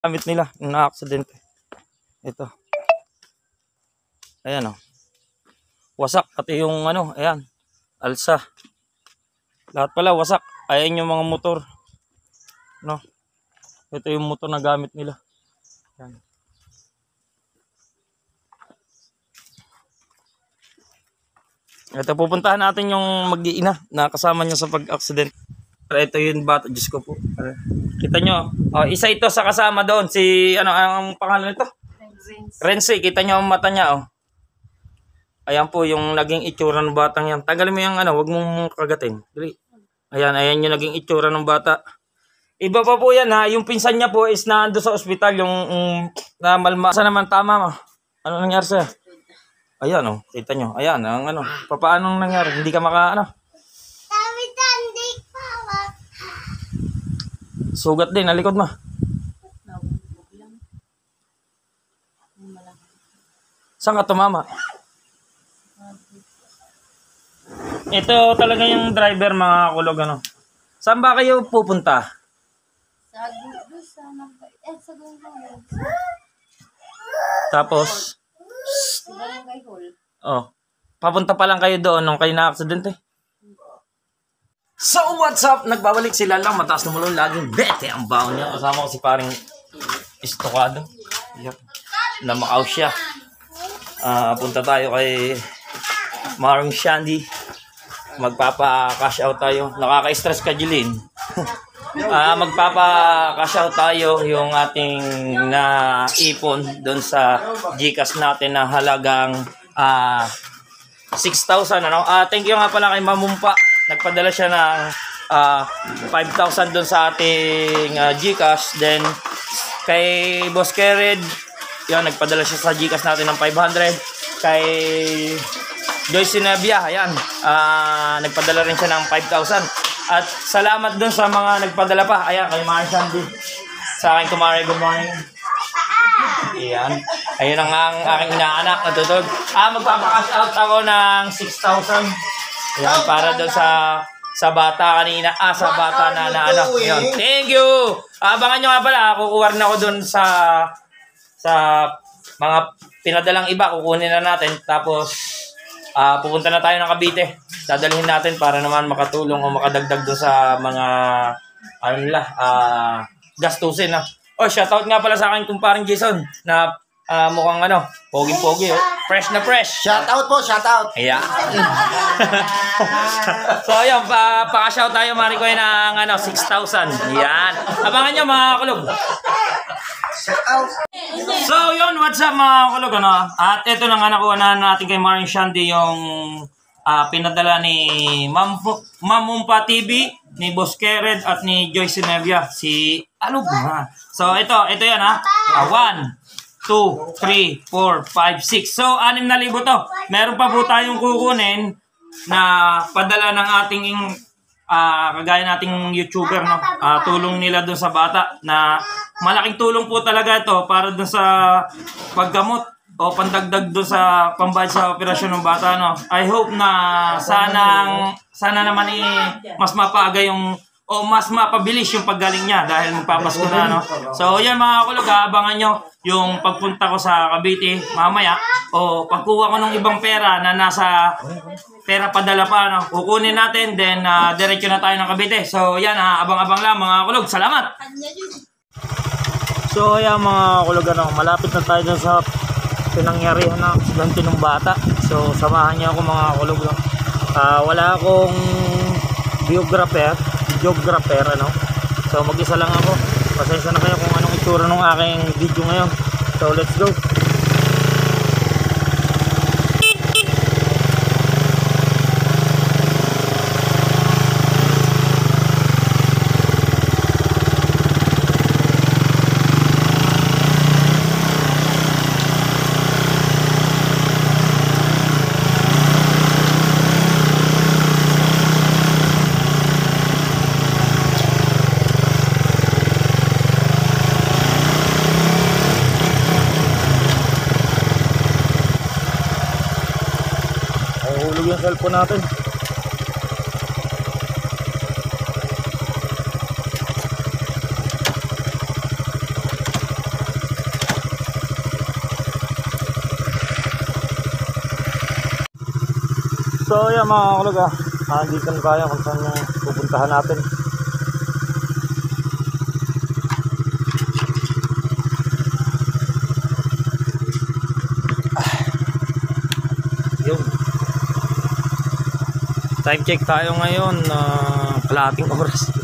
Gamit nila yung na-aksidente. Ito. Ayan, oh. Wasak. Pati yung ano, ayan. Alsa. Lahat pala wasak. Ayan yung mga motor. No? Ito yung motor na gamit nila. Ayan. Ito, pupuntahan natin yung mag-iina na kasama niya sa pag-accident. Ito yung bata. Diyos ko po. Kita nyo. Oh, isa ito sa kasama doon. Si, ano, ang pangalan nito? Renzi. Kita nyo ang mata niya, oh. Ayan po yung naging itsura ng batang yan. Tagalin mo yung ano, wag mong kagatin. Ayan, ayan yung naging itsura ng bata. Iba pa po yan, ha. Yung pinsan niya po is naando sa ospital. Yung na malmasa naman, tama mo. Ano nangyari sa'yo? Ayan, oh. Kita nyo. Ayan, ang ano. Paano nangyari? Hindi ka maka, ano. Sugat din, nalikod mo. Saan ka tumama? Ito talaga yung driver, mga kulog, ano. Saan ba kayo pupunta? Sa Gungay. Tapos? Sa Barangay Hall. Oh. Papunta pa lang kayo doon nung kayo na-aksidente. So what's up? Nagbabalik sila lang. Mataas na mulong laging bete ang baon niya. Kasama ko si paring Estocado. Yep. Na Macau siya. Punta tayo kay Maring Shandy. Magpapa-cash out tayo. Nakaka-stress ka, Jilin. Magpapa-cash out tayo yung ating naipon doon sa GCash natin na halagang 6,000. Ano? Thank you nga pala kay Mamumpa. Nagpadala siya ng 5,000 doon sa ating GCash. Then kay Boss Kered, yun, nagpadala siya sa GCash natin ng 500. Kay Joyce Sinabia, ayan, nagpadala rin siya ng 5,000. At salamat dun sa mga nagpadala pa. Ayan, kay Mari Shandy. Sa akin, kumari, good morning. Ayan. Ayun ang aking inaanak, natutog. Magpapakash out ako ng 6,000. Ayan, para doon sa bata kanina. Sa bata na ano. Ayan. Thank you! Abangan nyo nga pala, kukuha na ako doon sa mga pinadalang iba. Kukunin na natin. Tapos, pupunta na tayo ng Cavite. Dadalhin natin para naman makatulong o makadagdag doon sa mga ano nila, gastusin. Oh, shoutout nga pala sa akin kumparing Jason na mukhang ano, pogi-pogi, oh. Fresh na fresh. Shoutout po, shoutout. Ayan. So, ayun, pa-shout tayo, Marikoy, ng ano, 6,000. Ayan. Abangan nyo, mga kulog. So, yun, what's up, mga kulog, ano? At ito na nga nakuha na natin kay Maring Shandy yung pinadala ni Mamumpa TV, ni Boss Kered, at ni Joyce Sinabia. Si, ano ba? So, ito yan, ha? 1, 2, 3, 4, 5, 6. So, 6,000 to. Meron pa po tayong kukunin na padala ng ating kagaya nating YouTuber, no? Tulong nila dun sa bata na malaking tulong po talaga ito para dun sa paggamot o pandagdag dun sa pambayad sa operasyon ng bata, no? I hope na sana naman mas mapaaga yung o mas mapabilis yung paggaling niya dahil magpapasko na, no? So, yan mga kulog, abangan nyo yung pagpunta ko sa Cavite mamaya o pagkuha ko ng ibang pera na nasa pera padala pa, no? Kukunin natin, then diretso na tayo ng Cavite. So, yan, abang-abang lang mga kulog. Salamat! So, yan mga kulog, ano, malapit na tayo sa pinangyarihan ng aksidente ng bata. So, samahan niyo ako mga kulog, no? Wala akong videographer, ano. So mag-isa lang ako. Pasensya na kayo kung anong itsura ng aking video ngayon. So let's go. Yung cellphone natin. So yan mga kulog dito na tayo kung saan yung pupuntahan natin. Yun. Time check tayo ngayon, kalahating oras.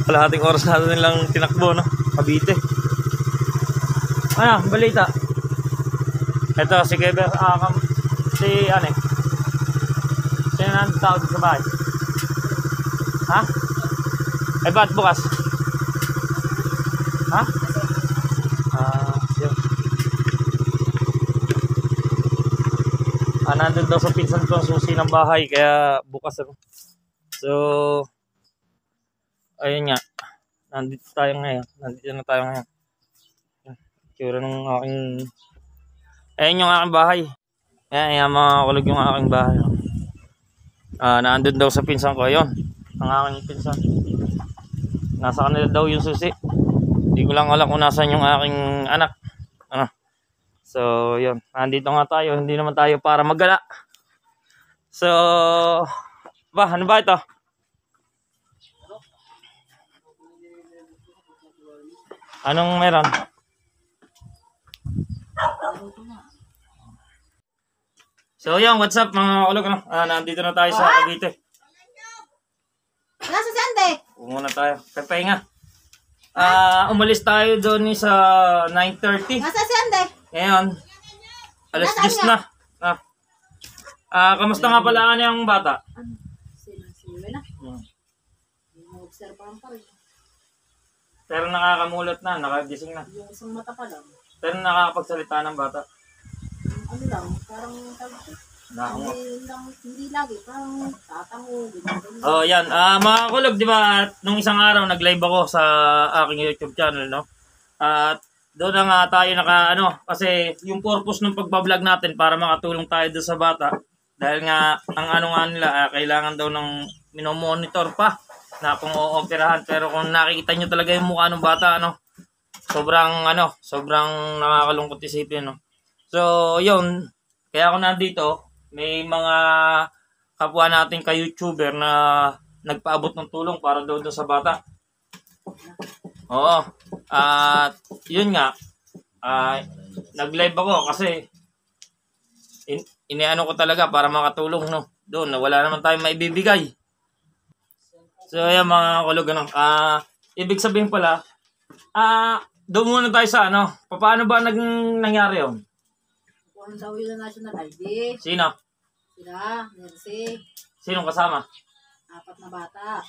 Kalahating oras natin nilang tinakbo, no? Cavite. Ano, balita. Ito si Keber, si ano sino nang tawag sa bahay? Ha? Eh ba't bukas? Ha? Yun. Nandun daw sa pinsan ko ang susi ng bahay kaya bukas ako. So ayun nga, nandito na tayo ngayon. Tsura ng aking ayun yung aking bahay. Ayan mga kulog yung aking bahay. Nandun daw sa pinsan ko. Ayun, ang aking pinsan. Nasa kanila daw yung susi. Hindi ko lang alam kung nasan yung aking anak. So yun, nandito nga tayo. Hindi naman tayo para maggala. So ano ba ito? Anong meron? So yun, what's up mga kulog? Nandito na tayo sa Cavite. Nasa Sande? Muna tayo. Papahinga. Umalis tayo doon sa 9:30. Nasa Sande? Ngayon, alas 10 na. Kamusta nga pala yung bata? Sino na? Observahan pa rin. Pero nakakamulat na, nakagising na. Yung isang mata pa lang. Pero nakakapagsalita ng bata. Ano lang, parang hindi lagi, parang tatango. Oh, yan. Mga kulog, di ba, nung isang araw nag-live ako sa aking YouTube channel, no? At doon na nga tayo kasi yung purpose ng pagbablog natin para makatulong tayo doon sa bata. Dahil nga, ang nga nila, kailangan daw ng minomonitor pa na kung ooperahan. Pero kung nakikita nyo talaga yung mukha ng bata, sobrang nakakalungkot isipin, no? So, yun. Kaya ako nandito, may mga kapwa natin ka-YouTuber na nagpaabot ng tulong para doon sa bata. Oo. At yun nga, nag-live ako kasi iniano ko talaga para makatulong, no? Doon, wala naman tayong maibibigay. So, ayan mga kulog, ibig sabihin pala, doon muna tayo sa paano ba nangyari yun? Kung daw yun na national ID. Sino? Sila, Mercy. Sinong kasama? 4 na bata.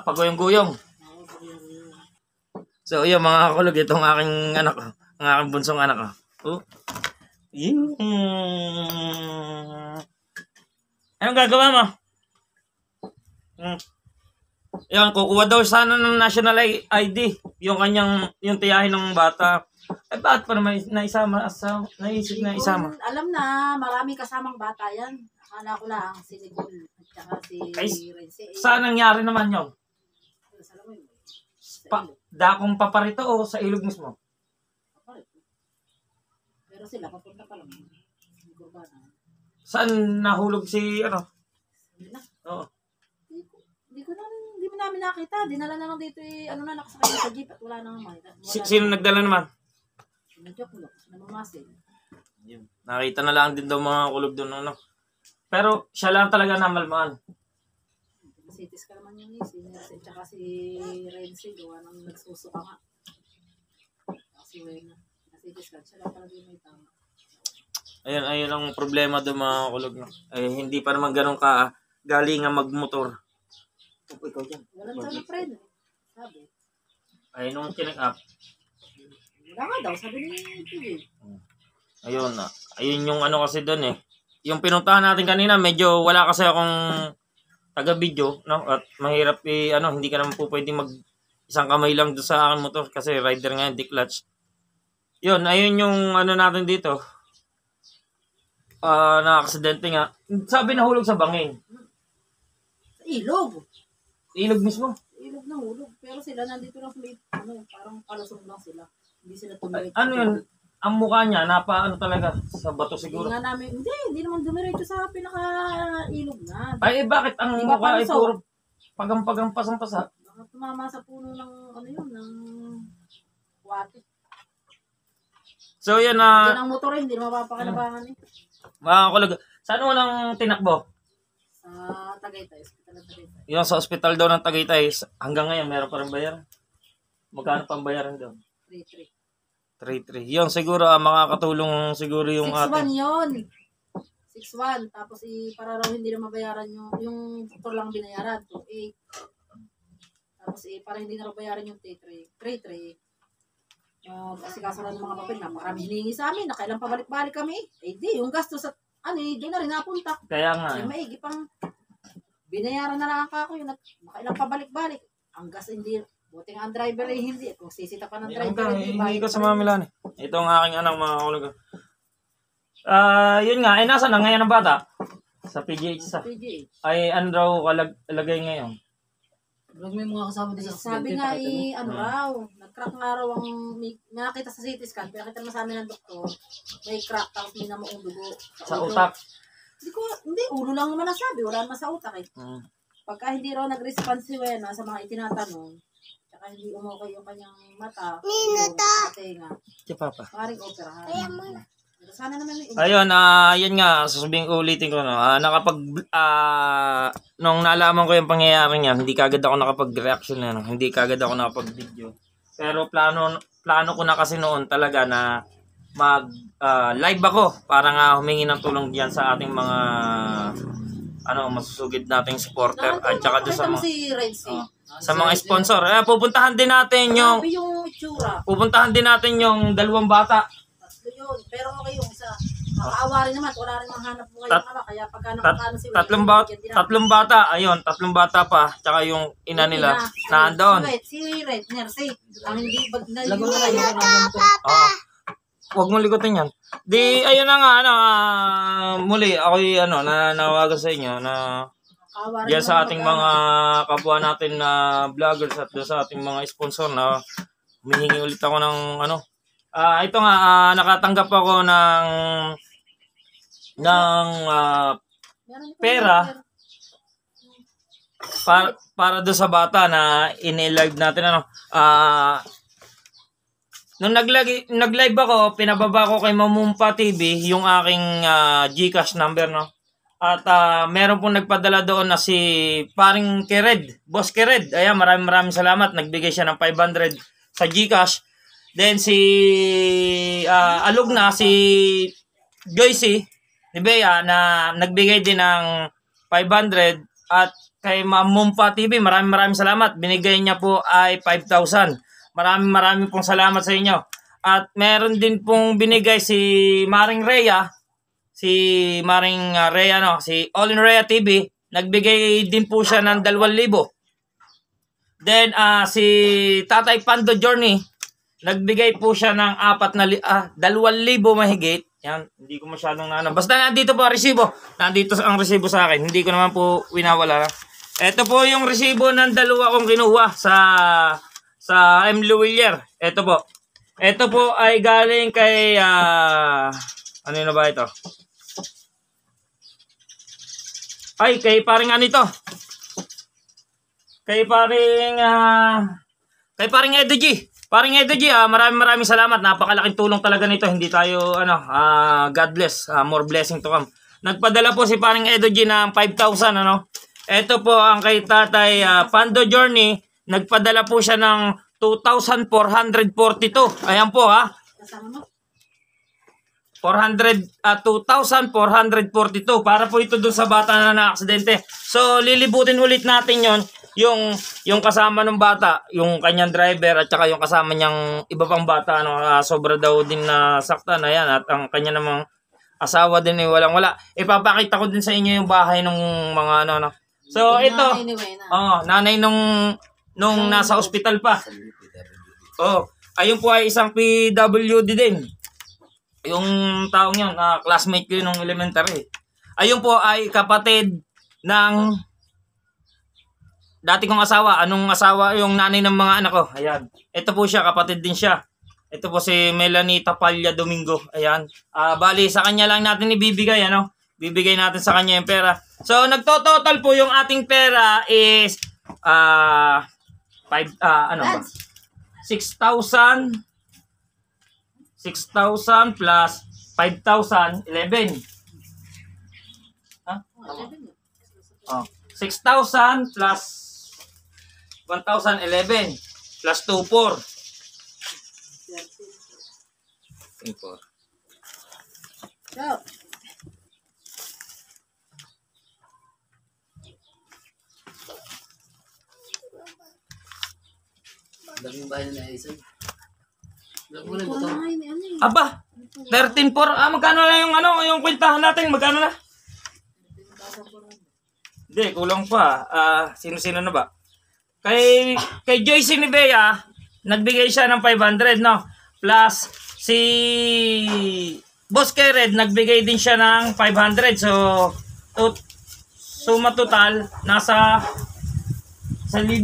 Paguyong-guyong. Oo, paguyong-guyong. So, yun mga kulog, itong aking anak, ang aking bunsong anak. Anong gagawa mo? Yan, kukuha daw sana ng national ID, yung tiyahin ng bata. Bakit pa naman naisip na isama? Alam na, marami kasamang bata yan. Akala ko lang, si Nicole at saka si Rense. Saan nangyari naman yun? Sa Lamoy. Dakong paparito o sa ilog mismo? Paparito. Pero sila, papunta pa lang. Saan nahulog si Hindi na. Oo. Hindi mo namin nakita. Dinala na lang dito nakasakay sa jeep at wala nang may. Sino nagdala naman? Joke lang. Namamasin. Nakita na lang din daw mga kulog doon. Pero siya lang talaga namalmaan. Sitis ka naman yun si Nerse. Tsaka si Rense. Gawa nang nagsusuka nga. Kasi Wena. Sitis ka. Siya lang talaga yung may tama. Ayun ang problema doon mga kulog. Hindi pa naman ganun ka galing nga magmotor. Ikaw dyan. Walang daw na friend. Sabi. Nung kinag-up. Wala nga daw. Sabi ni Pili. Ayun yung kasi doon Yung pinuntahan natin kanina, medyo wala kasi akong taga-video, no? At mahirap hindi ka naman po pwedeng isang kamay lang doon sa aking motor kasi rider nga, hindi clutch. Ayun yung natin dito. Na-aksidente nga. Sabi nahulog sa bangin. Sa ilog. Ilog mismo? Ilog na hulog. Pero sila nandito lang sa may, parang palusong lang sila. Hindi sila tuloy. ang mukha niya, napaano talaga, sa bato siguro. Hindi nga namin, hindi naman dumiretso sa pinaka-ilog na. Ay, bakit ang Di ba mukha ay panso? puro pagampagang pasang-pasa? Baka tumama sa puno ng, ano yun, ng wate. So, yan Yan na, ang motor eh, hindi na mapapakinabangan eh. mga kulag. Saan mo nang tinakbo? Sa Tagaytay, hospital ng Tagaytay. Yung sa ospital daw ng Tagaytay, hanggang ngayon, meron pa rin bayaran. Magkano pang bayaran daw? 3-3. 3-3. Yun, siguro, makakatulong siguro yung 6-1 ating. yun. 6-1. Tapos para raw hindi na mabayaran yung doktor lang binayaran. 2-8. Tapos para hindi na raw bayaran yung 3-3. Kasi kaso lang ng mga papel na marami hiningi sa amin. Nakailang pabalik-balik kami. Di, yung gasto sa, doon na rin napunta. Kaya nga. Ay, maigi pang binayaran na lang ako yun. Nakailang pabalik-balik. Ang gas hindi, buti nga ang driver ay hindi. Kung sisita pa ng driver, Hindi ko sa mga Milan. Ito ang aking anak, mga kulag. Yun nga, ay nasa na ngayon ang bata? Sa PGH sa. PGH. Ay, ano raw kalagay ngayon? Vlog may mga kasama din sa Sabi nga raw, nag-crack nga raw may nakita sa CT scan, pinakita naman sa amin ng doktor, may crack tapos may namuong dugo. Sa ulo. utak. Hindi, ulo lang naman nasabi, wala naman sa utak eh. Pagka hindi raw nag-response si Wena sa mga itinatanong, tsaka hindi umukay yung kanyang mata, yung tenga, Si Papa. maaaring operahan. Pero sana naman may Ayun, yun nga, sasabihin ko ulitin ko, no, nung nalaman ko yung pangyayari niya, hindi kagad ako nakapag-reaction na, no? Hindi kagad ako nakapag-video. Pero plano ko na kasi noon talaga na live ako para nga humingi ng tulong diyan sa ating mga masusugid nating supporter at saka doon sa mga si Red Sea. sa mga sponsor. Pupuntahan din natin yung Sabi yung itsura. dalawang bata. Tatlo yun. Pero okay yung isa. Makaawa rin naman. Wala rin mahanap buhay ng ama. Kaya pagka nakakano si Wena, Tatlong bata, ayun, tatlong bata pa, tsaka yung ina nila nandoon. Si Red, Nercy. Ang hindi Lago na yun. Oo. Huwag mo ligutin yan. Di, ayun na nga, muli, ako'y, nanawagan sa inyo na diyan sa ating mga kapwa natin na vloggers at sa ating mga sponsor na humihingi ulit ako ng, ito nga, nakatanggap ako ng pera para doon sa bata na in-live natin, nung nag-live ako, pinababa ko kay Mamumpa TV yung aking GCash number, no? At meron pong nagpadala doon na si paring Kered, Boss Kered. Ayan, maraming salamat. Nagbigay siya ng 500 sa GCash. Then si alumna, si Joycey, ni Bea, na nagbigay din ng 500. At kay Mamumpa TV, maraming salamat. Binigay niya po ay 5,000. Maraming pong salamat sa inyo. At meron din pong binigay si Maring Rhea, si All in Rhea TV, nagbigay din po siya ng 2,000. Then si Tatay Pando Journey, nagbigay po siya ng 2,000 mahigit. Yan, hindi ko masyadong basta nandito po ang resibo. Nandito ang resibo sa akin. Hindi ko naman po winawala. Ito po yung resibo ng dalawa kong kinuha sa M. Luwilier. Ito po. Ito po ay galing kay ano na ba ito? Ay, kay paring ito. Kay paring Edo G. Paring Edo G, maraming salamat. Napakalaking tulong talaga nito. Hindi tayo God bless. More blessing to come. Nagpadala po si paring Edo G ng 5,000, Ito po ang kay Tatay Pando Journey. Nagpadala po siya ng 2,442. Ayan po, 2,442. Para po ito doon sa bata na na-aksidente. So, lilibutin ulit natin yung kasama ng bata, yung kanyang driver at saka yung kasama niyang iba pang bata. Sobra daw din na saktan. Ayan, at ang kanya namang asawa din walang-wala. Ipapakita ko din sa inyo yung bahay ng mga So, ito. Nanay nung nasa ospital pa. Ayun po ay isang PWD din. Yung taong yun, classmate ko yun nung elementary. Ayun po ay kapatid ng dati kong asawa. Anong asawa? Yung nanay ng mga anak ko. Ayan. Ito po siya, kapatid din siya. Ito po si Melanie Tapalla Domingo. Ayan. Bali, sa kanya lang natin ibibigay, ano? Bibigay natin sa kanya yung pera. So, nagtototal po yung ating pera is 6,000 plus 5,000, 11. Ha? Oh, 6,000 plus 1,011 plus 2,4. 2,4. Go. Daming bahay na isa. Vlog mo na ito. Aba, 13,4. Magkano na yung yung kwentahan natin? Magkano na? Hindi, kulang pa. Sino-sino na ba? Kay Joyce Nivea, nagbigay siya ng 500, no? Plus, si Boss Kered, nagbigay din siya ng 500. So, suma total, nasa 1,000.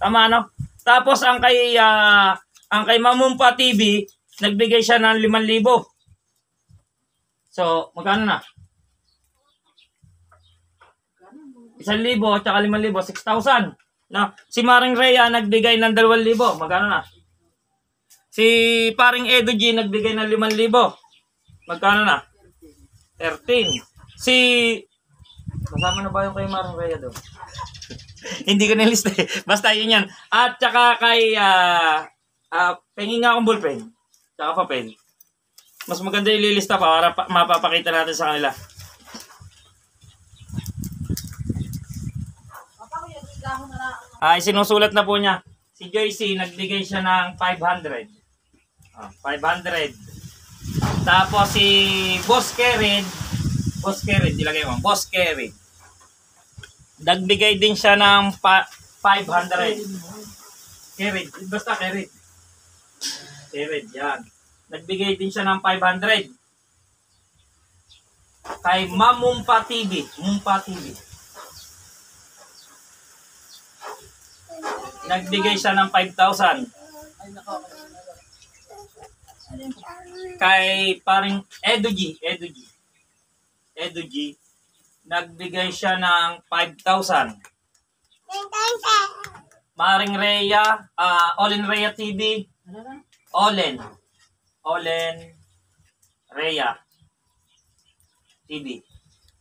Tama, no? Tapos, ang kay Mamumpa TV, nagbigay siya ng 5,000. So, magkano na? 1,000 at saka 5,000, 6,000. No? Si Maring Rhea nagbigay ng 2,000. Magkano na? Si Paring Edo G nagbigay ng 5,000. Magkano na? 13. Kasama na ba yung kay Maring Rhea doon? Hindi ko nilista eh. Basta yun yan. At saka kay pengin nga akong ballpen. Tsaka papel. Mas maganda ililista pa para mapapakita natin sa kanila. Sinusulat na po niya. Si Joyce, nagbigay siya ng 500. 500. Tapos si Boss Kered, ilagay mo, Boss Kered. Nagbigay din siya ng 500. Kered, basta Kered. Kered, yan. Nagbigay din siya ng 500. Kay Mamumpa TV. Nagbigay siya ng 5,000. Kay Paring Edo G, nagbigay siya ng 5,000. Maring Rhea, Olen Rhea TV, Olen Rhea TV.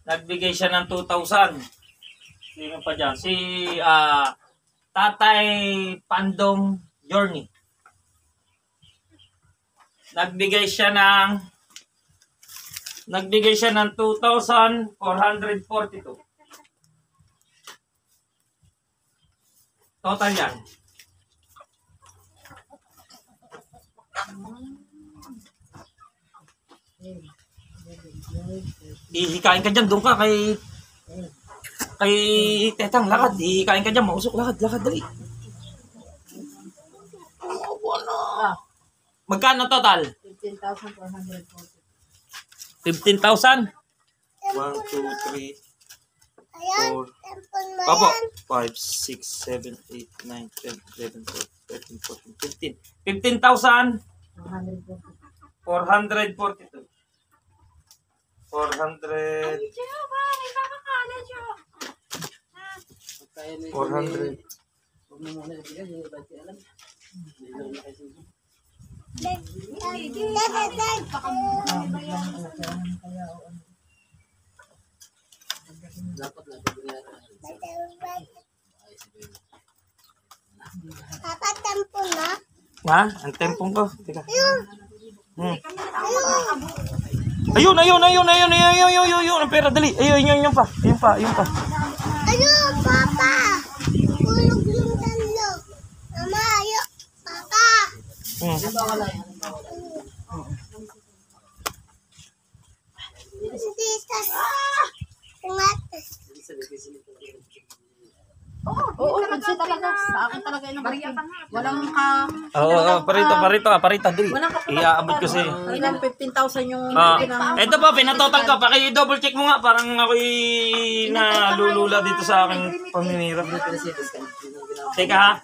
Nagbigay siya ng 2,000. Sino pa dyan? Si Tatay Pandong Journey. Nagbigay siya ng 2,442. Total yan. Ihikain ka dyan, doon ka kay Tetang, lakad. Ihikain ka dyan, mausok, lakad, dali. Magkano total? 15,440. 15,000? 1, 2, 3, 4. Opo. 5, 6, 7, 8, 9, 10, 11, 12, 13, 14, 15. 15,000? 442. 400. 400. Huwag mo muna ibigay, hindi ba siya alam? Dapat na Papa, tempo na. Ha? Ang tempong ko. Teka. Ayun. Ang pera, dali. Ayun pa. Ayun, Papa. Hulog yung talo. Mama, ayun. Papa. Hindi sa... Tungat. Oo, kasi talaga. Sa akin talaga yun. Walang Parito, dali. Iaabot ko sa'yo. Ilang 15,000 yung... Ito po, pinatotal ko. Paki-double check mo nga. Parang ako'y nalulula dito sa aking paninira. Teka ha.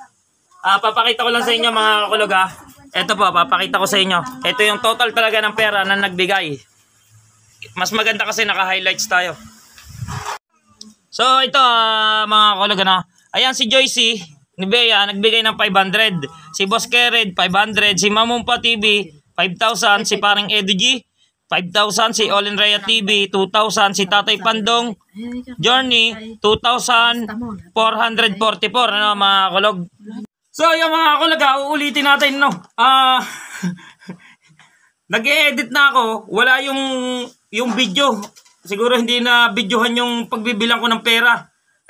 Papakita ko lang sa inyo mga kulog ha. Ito po, papakita ko sa inyo. Ito yung total talaga ng pera na nagbigay. Mas maganda kasi naka-highlights tayo. So ito mga kulog ano. Ayan si Joycey ni Bea nagbigay ng 500. Si Boss Kered 500. Si Mamumpa TV 5,000. Si Paring Edu G 5,000. Si Olin Rhea TV 2,000. Si Tatay Pandong Journey 2,444. Ano mga kulog. So yung mga kulog uulitin natin no. Nag-e-edit na ako. Wala yung video. Siguro hindi na videohan yung pagbibilang ko ng pera.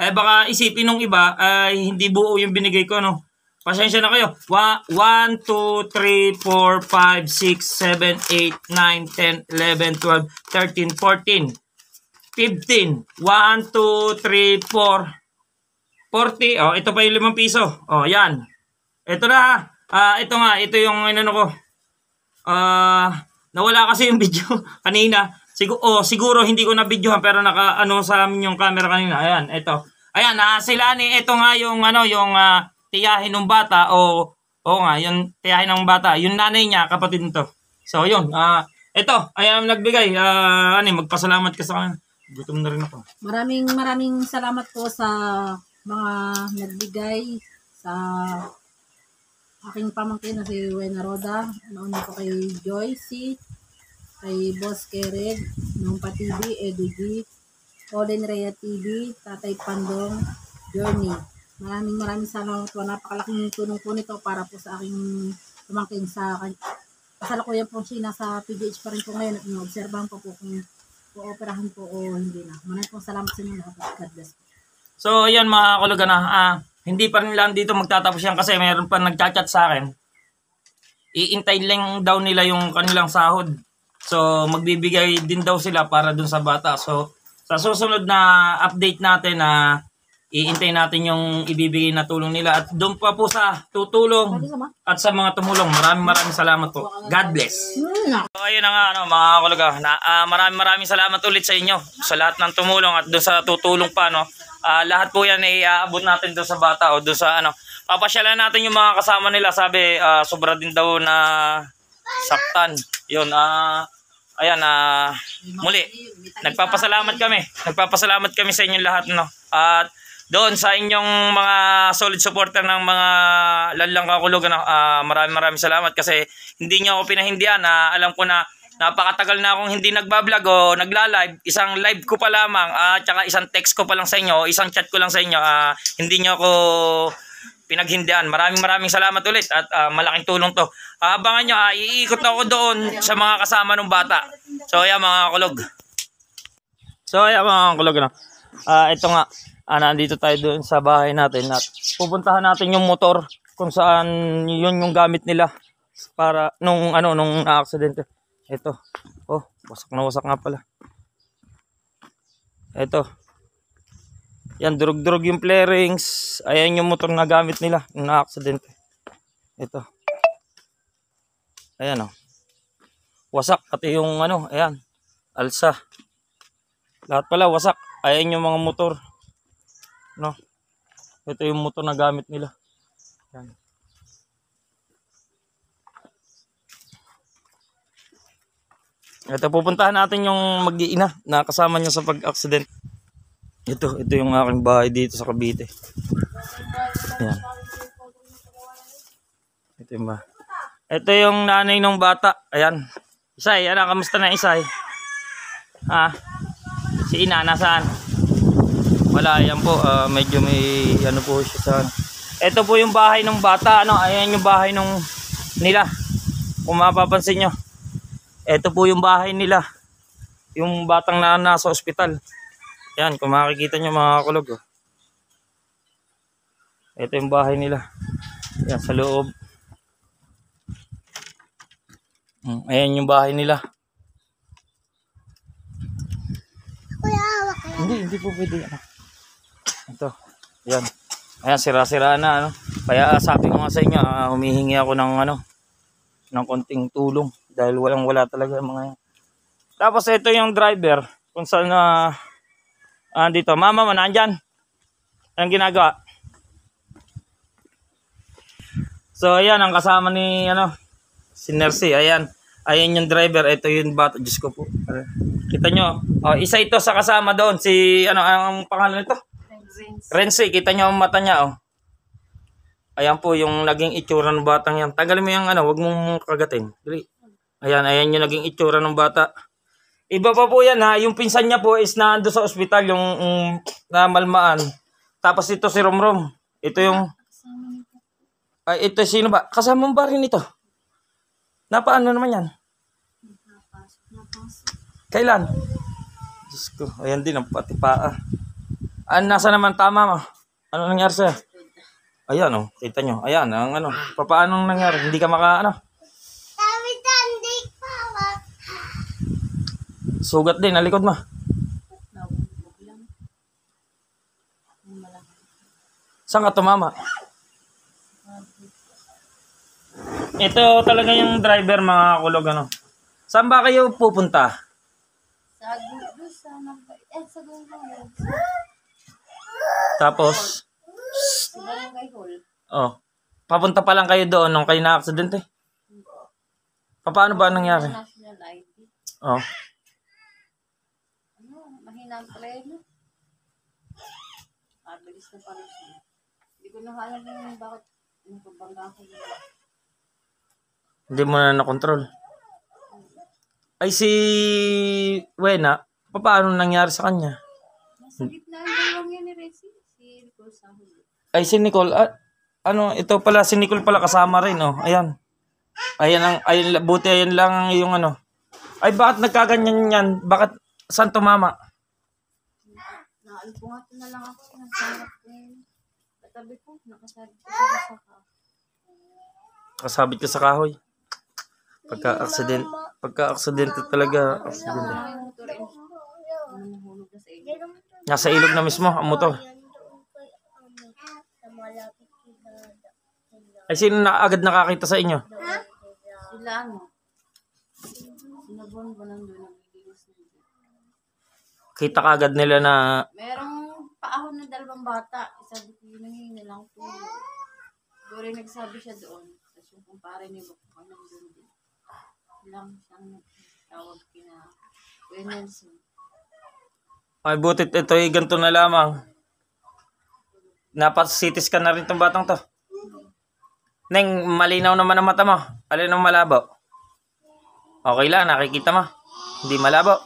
Baka isipin ng iba hindi buo yung binigay ko no. Pasensya na kayo. 1, 2, 3, 4, 5, 6, 7, 8, 9, 10, 11, 12, 13, 14, 15. 1, 2, 3, 4, 40. Oh, ito pa yung 5 piso. Oh, yan. Ito na. Ito nga. Ito yung inano ko. Nawala kasi yung video kanina. Siguro hindi ko na videohan pero naka sa amin yung camera kanina. Ayan, ito. Ayan, sila ni ito nga yung yung tiyahin ng bata nga, yung tiyahin ng bata, yung nanay niya, kapatid nito. So, yun. Ito, ayan nagbigay. Magpasalamat ka sa kanya. Gutom na rin ako. Maraming salamat po sa mga nagbigay sa aking pamangkin na si Wena Roda. Nauna ko kay Joycey, kay Boss Kered, Mamumpa TV, Edu G, Olin Rhea TV, Tatay Pandong, Journey. Maraming salamat po. Napakalaking tulong po nito para po sa aking pamangkin sa kasalukuyan po siya nasa PGH pa rin po ngayon at inoobserbahan po kung pooperahan po o hindi na. Maraming pong salamat sa inyo lahat. God bless po. So, ayan mga kulugan hindi pa rin lang dito magtatapos yan kasi mayroon pa nagchat-chat sa akin. Iintay lang daw nila yung kanilang sahod. So, magbibigay din daw sila para dun sa bata. So, sa susunod na update natin iintay natin yung ibibigay na tulong nila. At doon pa po sa tutulong at sa mga tumulong. Maraming salamat po. God bless. So, ayun na nga mga kuluga. Maraming salamat ulit sa inyo. Sa lahat ng tumulong at doon sa tutulong pa. Lahat po yan iaabot natin doon sa bata o doon sa papasyalan natin yung mga kasama nila. Sabi, sobra din daw na saktan. Yun, ayan, muli, nagpapasalamat kami sa inyong lahat, no? At doon sa inyong mga solid supporter ng mga Lanlang Kakulugan, maraming salamat kasi hindi niyo ako pinahindihan. Alam ko na napakatagal na akong hindi nagbablog o nagla-live. Isang live ko pa lamang, tsaka isang text ko pa lang sa inyo, isang chat ko lang sa inyo. Hindi niyo ako pinaghindihan. Maraming salamat ulit at malaking tulong to. Abangan nyo, iikot ako doon sa mga kasama ng bata. So ayan mga kulog. Ito nga, nandito tayo doon sa bahay natin at pupuntahan natin yung motor kung saan yun yung gamit nila para nung na-aksidente. Ito. Oh, wasak nga pala. Ito. Yan, durug-durug yung flarings. Ayan yung motor na gamit nila nung na-aksidente. Ito. Ayan wasak pati yung ayan. Alsa. Lahat pala wasak. Ayan yung mga motor. No. Ito yung motor na gamit nila. Ayan. Ito pupuntahan natin yung mag-iina na kasama niya sa pag-accident. Ito yung aking bahay dito sa Cavite. Ayan. Ito yung bahay. Ito yung nanay ng bata. Ayan. Isay, kamusta na Isay? Si ina, nasaan? Wala, yan po. Medyo may po siya sa Ito po yung bahay ng bata. Ayan yung bahay nila. Kung mapapansin nyo. Ito po yung bahay nila. Yung batang nasa ospital. Ayan, kung makikita nyo mga kulog. Ito yung bahay nila. Ayan, sa loob. Ayan yung bahay nila. Hindi po pwede. Ito. Ayan. Ayan, sira-sira na. Kaya sabi ko nga sa inyo, humihingi ako ng konting tulong. Dahil wala talaga mga yan. Tapos ito yung driver. Kung saan dito. Mama mo, nandyan? Anong ginagawa? So, ayan, ang kasama ni Si Nercy, ayan. Ayan yung driver, ito yung bata. Diyos ko po. Kita nyo, oh, isa ito sa kasama doon. Si, ano, ang pangalan nito? Renzi, kita nyo ang mata niya, oh. Ayan po yung naging itsura ng batang yan. Tanggalin mo yung ano, wag mong kagatin. Dali. Ayan yung naging itsura ng bata. Iba pa po yan ha, yung pinsan niya po is naando sa ospital, yung namalmaan. Tapos ito si Romrom. Ito yung, ay ito sino ba? Kasama mo ba rin ito? Napaano naman yan? Kailan? Diyos ko, ayan din ang pati paa. Nasa naman tama mo? Ano nangyari sa'yo? Ayan oh, kita nyo. Ayan, ang ano, papaanong nangyari? Hindi ka maka ano? Sugat din, nalikod mo. Saan ka tumama? Ito talaga yung driver mga kulog ano. Saan ba kayo pupunta? Sa Gunggong. Tapos? Sa Barangay Hall. Oh. Papunta pa lang kayo doon nung kayo na-aksidente? Paano ba nangyari? National ID. Oh. Mahina ang preno. Bilis na pala siya. Hindi ko na alam yung bakit nagpabangga ko yun. Hindi mo na nakontrol. Ay si Wena, paano nangyari sa kanya? Nasa gitna ang dalawang yun ni Resi. Si Nicole sa huli. Ay si Nicole, ano, ito pala, si Nicole pala kasama rin, oh. Ayan. Ayan, buti ayan lang yung ano. Ay, bakit nagkaganyan yan? Bakit, saan tumama? Naalpungat na lang ako. Nasarap ko yun. Katabi ko, nakasabit ko sa saka. Kasabit ka sa kahoy. Pagka-aksidente talaga, aksidente. Nahulog na sa iyo. Nasa ilog na mismo, ang motor. Ay, sino na agad nakakita sa inyo? Sila ano? Sinabon ba nandun? Naglilinis na dito. Kita ka agad nila na, Merong paahon na dalawang bata. Sabi ko yun, nangyayang na lang po. Doon rin nagsabi siya doon. Tapos yung kumpare ni Boko nandun din. Lang siyang nagtawag kina Kuya Nelson. ay butit ito ay ganito na lamang. Napas-CT scan na rin itong batang to. Neng, malinaw naman ang mata mo. Alin ang malabo? Okay lang, nakikita mo. Hindi malabo.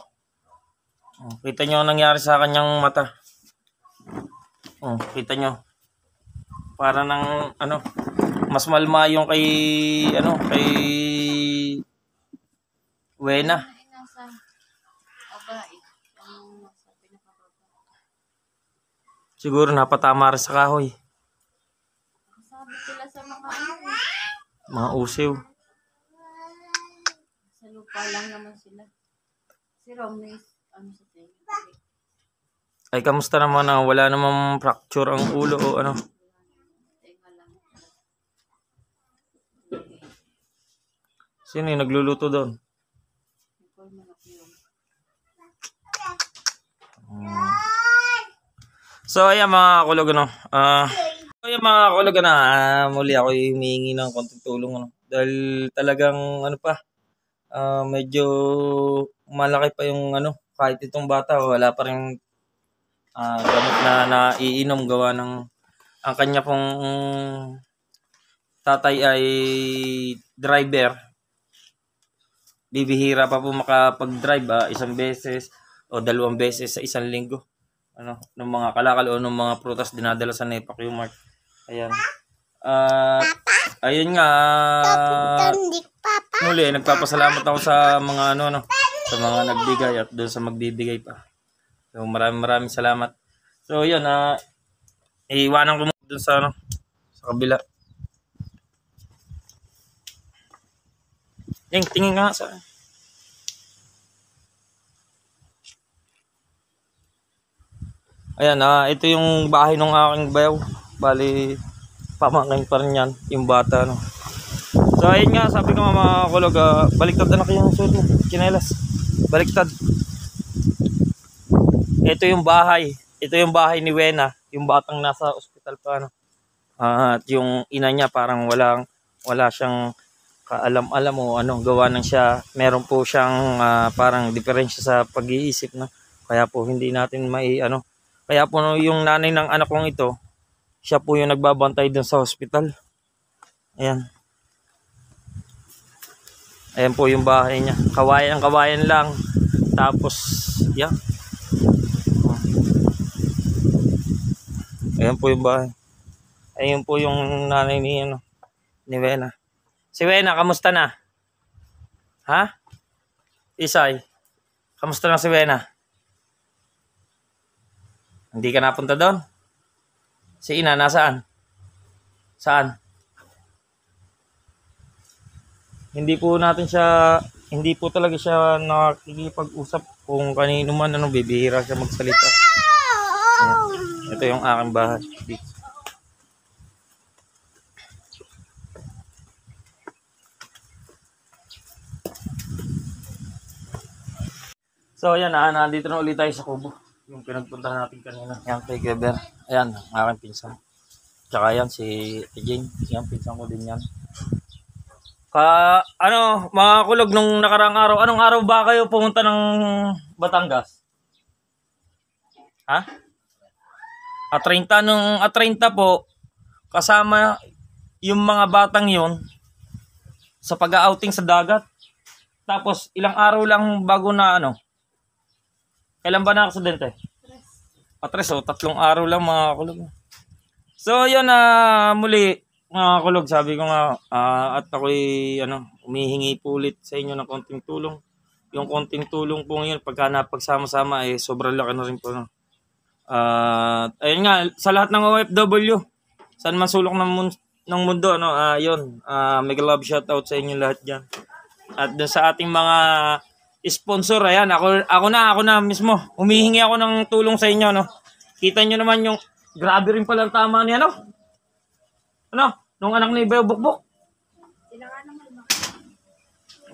Kita nyo ang nangyari sa kanyang mata. Kita nyo. Para ng, ano, mas malma yung kay, ano, kay Wena. Ay, nasa babae. Ang nasa pinakababa. Siguro napatama rin sa kahoy. Sabi sila sa mga ano. Mga usiw. Sa lupa lang naman sila. Si Romney, ano sa tayo? Ay, kamusta naman na wala namang fracture ang ulo o ano? Teka lang. Sino yung nagluluto doon? Nicole manok yun. So, ayan mga kulog, ano. Ayan mga kulog, ano. Muli ako humihingi ng konting tulong, ano. Dahil talagang, ano pa, medyo malaki pa yung, ano, kahit itong bata, wala pa rin gamot na naiinom gawa ng ang kanya pong tatay ay driver. Bibihira pa po makapag-drive isang beses o dalawang beses sa isang linggo. Ano, ng mga kalakal o ng mga prutas dinadala sa Nepa Q-Mart. Ayan. Ayun nga. Muli, nagpapasalamat ako sa mga ano, sa mga nagbigay at doon sa magbibigay pa. So, maraming salamat. So, yun, iiwanan ko muna doon sa, ano, sa kabila. Tingin nga sa... Ayan, ito yung bahay ng aking bayaw. Bali, pamangkin pa rin yan, yung bata, no. So, ayun nga, sabi ko mga kulog, baliktad na kayo yung suot mo, kinelas. Baliktad. Ito yung bahay. Ito yung bahay ni Wena, yung batang nasa ospital pa, no. At yung ina niya parang wala siyang kaalam-alam mo ano gawa ng siya, meron po siyang parang diferensya sa pag-iisip, no. Kaya po hindi natin kaya po yung nanay ng anak kong ito, siya po yung nagbabantay dun sa hospital. Ayan. Ayan po yung bahay niya. Kawayan lang. Tapos, yan. Ayan po yung bahay. Ayan po yung nanay ni Wena. Si Wena, kamusta na? Ha? Isay, kamusta na si Wena? Hindi ka napunta doon? Si Ina, nasaan? Saan? Hindi po talaga siya nakikipag-usap kung kanino man, bibihira siya magsalita. Ayan. Ito yung aking bahay. So ayan, nandito na ulit tayo sa Kubo. Yung pinagpuntahan natin kanina. Yan, kay Geber. Ayan, aking pinsan. Tsaka yan, si Jane. Yan, pinsan ko din yan. Mga kulog, nung nakarang araw, anong araw ba kayo pumunta ng Batangas? Ha? At 30 po, kasama yung mga batang yon sa pag-outing sa dagat. Tapos, ilang araw lang bago na kailan ba na-aksidente? 3 3 araw lang mga kulog. So, yun muli, mga kulog, sabi ko nga, at ako'y humihingi po ulit sa inyo ng konting tulong. Yung konting tulong po ngayon, pagka napagsama-sama, sobrang laki na rin po. Ayun nga, sa lahat ng OFW, saan man sulok ng mundo, yun, mega love shoutout sa inyo lahat dyan. At dun sa ating mga sponsor, ayan, ako na mismo, humihingi ako ng tulong sa inyo, Kita nyo naman yung, grabe rin pala ang tama niya, nung anak ni Beo Bukbok.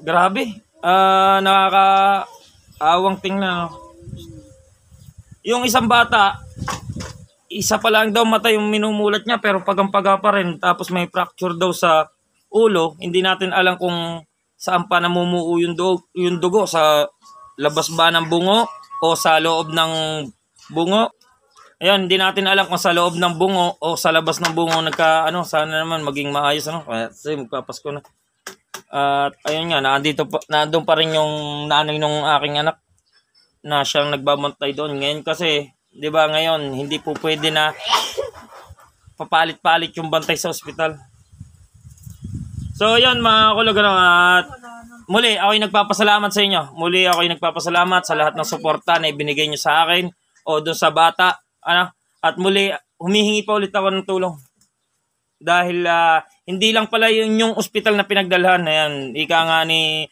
Grabe. Nakakaawang tingnan. Yung isang bata, isa pa lang daw mata yung minumulat niya, pero pagang-paga pa rin. Tapos may fracture daw sa ulo. Hindi natin alam kung saan pa namumuo yung dugo. Sa labas ba ng bungo o sa loob ng bungo. Ayan, hindi natin alam kung sa loob ng bungo o sa labas ng bungo sana naman maging maayos, Kasi magpapasko na. At ayun nga, nandun pa rin yung nanay ng aking anak na siyang nagbabantay doon. Ngayon kasi, 'di ba, ngayon hindi po pwede na papalit-palit yung bantay sa ospital. So, ayun mga kulog, at muli ako'y nagpapasalamat sa inyo. Muli ako'y nagpapasalamat sa lahat ng suporta na ibinigay niyo sa akin o doon sa bata. At muli, humihingi pa ulit ako ng tulong. Dahil hindi lang pala yung ospital na pinagdalhan. Ayan, ika nga ni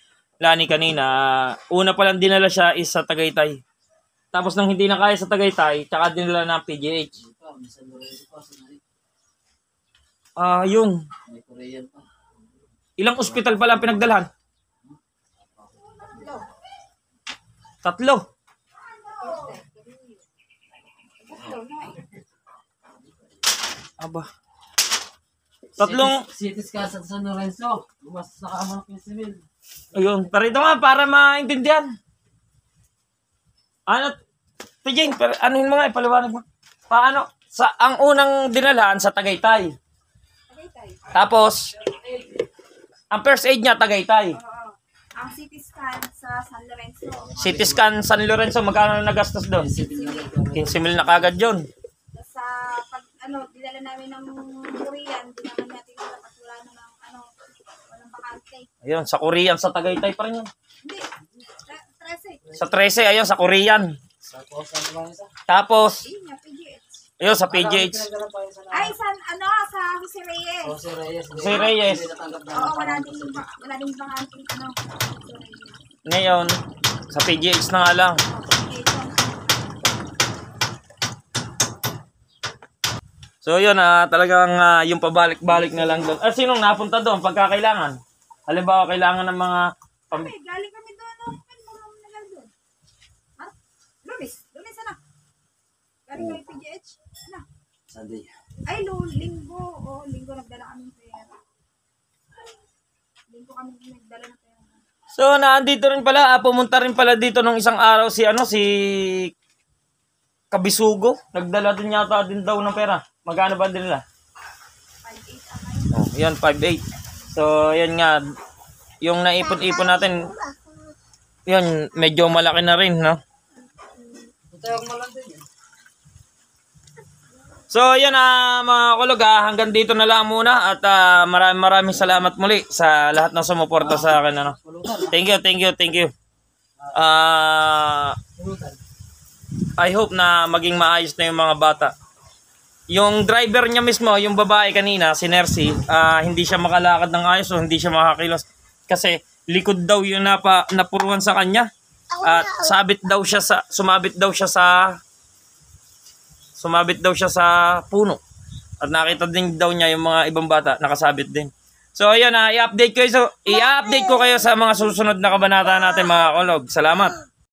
Lani kanina, una palang dinala siya is sa Tagaytay. Tapos nang hindi na kaya sa Tagaytay, tsaka dinala ng PGH. Yun. Ilang ospital pala ang pinagdalhan? 3. Aba. 3. City Scan sa San Lorenzo. Mas nakahamang Pinsimil. Ayun. Pero ito nga, para maintindihan. Jane, anuhin mo nga, ipaliwanag mo. Paano? Ang unang dinalhan sa Tagaytay. Tapos, ang first aid niya, Tagaytay. Ang CT scan sa San Lorenzo. CT scan San Lorenzo, magkano na nagastos doon? 15,000 na kagad yun. Sa pag dinala namin ng Korean, dinala natin na at wala namang walang bakante. Ayun, sa Korean, sa Tagaytay pa rin yun. Hindi, 13. Sa 13, ayun, sa Korean. Tapos, ayun, sa PGH. Ay, sa Jose Reyes. Si Reyes. Oo, wala ding bakante. Ngayon, sa PGH na nga lang. So yun, talagang yung pabalik-balik na lang doon. Sinong napunta doon pagkakailangan? Halimbawa, kailangan ng mga... Galing kami doon. Doon. Ha? Lunes na. Galing kami PGH. Sunday. Ay, linggo. Linggo nagdala kami ng pera. Hindi ko kami nagdala ng pera. So, naandito rin pala, pumunta rin pala dito nung isang araw si Kabisugo. Nagdala din yata din daw ng pera. Magkano ba din nila? 5,800 Oh, yan, 5.8. So, yan nga. Yung naipon-ipon natin, yun, medyo malaki na rin, no? Tawag mo lang din yan. So, yan mga kulog, hanggang dito na lang muna at maraming salamat muli sa lahat ng sumuporta sa akin. Ano. Thank you. I hope na maging maayos na yung mga bata. Yung driver niya mismo, yung babae kanina, si Nercy, hindi siya makalakad ng ayos o hindi siya makakilos. Kasi likod daw yung napuruan sa kanya. At sumabit daw siya sa puno. At nakita din daw niya yung mga ibang bata nakasabit din. So ayan, i-update ko kayo sa mga susunod na kabanata natin mga kulog. Salamat.